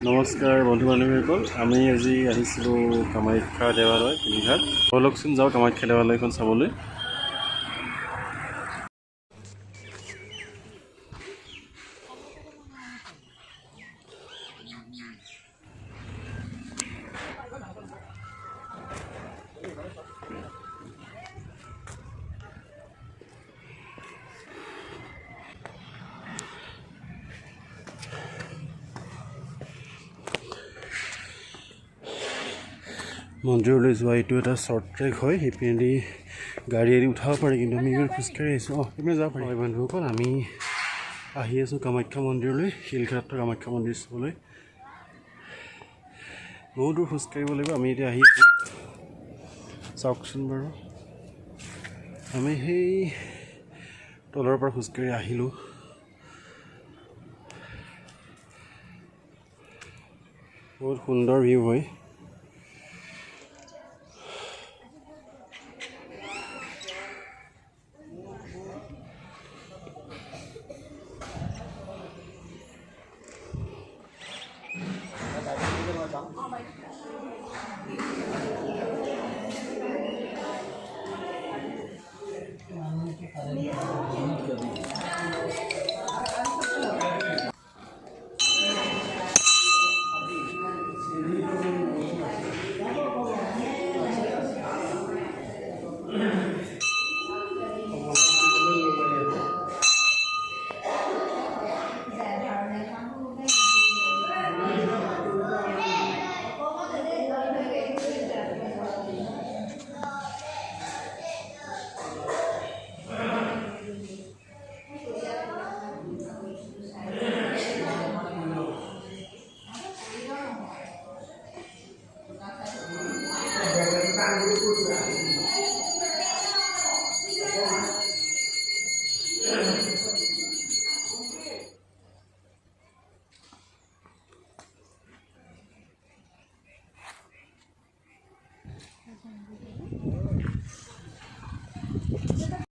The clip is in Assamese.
নমস্কাৰ বন্ধু বান্ধৱীসকল, আমি আজি আহিছিলোঁ কামাখ্যা দেৱালয় শিলঘাট। ব'লকচোন যাওঁ কামাখ্যা দেৱালয়খন চাবলৈ। মন্দিৰলৈ যোৱা এইটো এটা শ্বৰ্ট ট্ৰেক হয়, সেইপিনেদি গাড়ী এৰি উঠাব পাৰি, কিন্তু আমি খোজকাঢ়ি আহিছোঁ। সেইপিনে যাব পাৰি। বন্ধুসকল, আমি আহি আছোঁ কামাখ্যা মন্দিৰলৈ, শিলঘাটৰ কামাখ্যা মন্দিৰ চাবলৈ। বহুত দূৰ খোজকাঢ়িব লাগিব। আমি এতিয়া আহি আছোঁ, চাওকচোন বাৰু। আমি সেই তলৰ পৰা খোজকাঢ়ি আহিলোঁ। বহুত সুন্দৰ ভিউ হয়।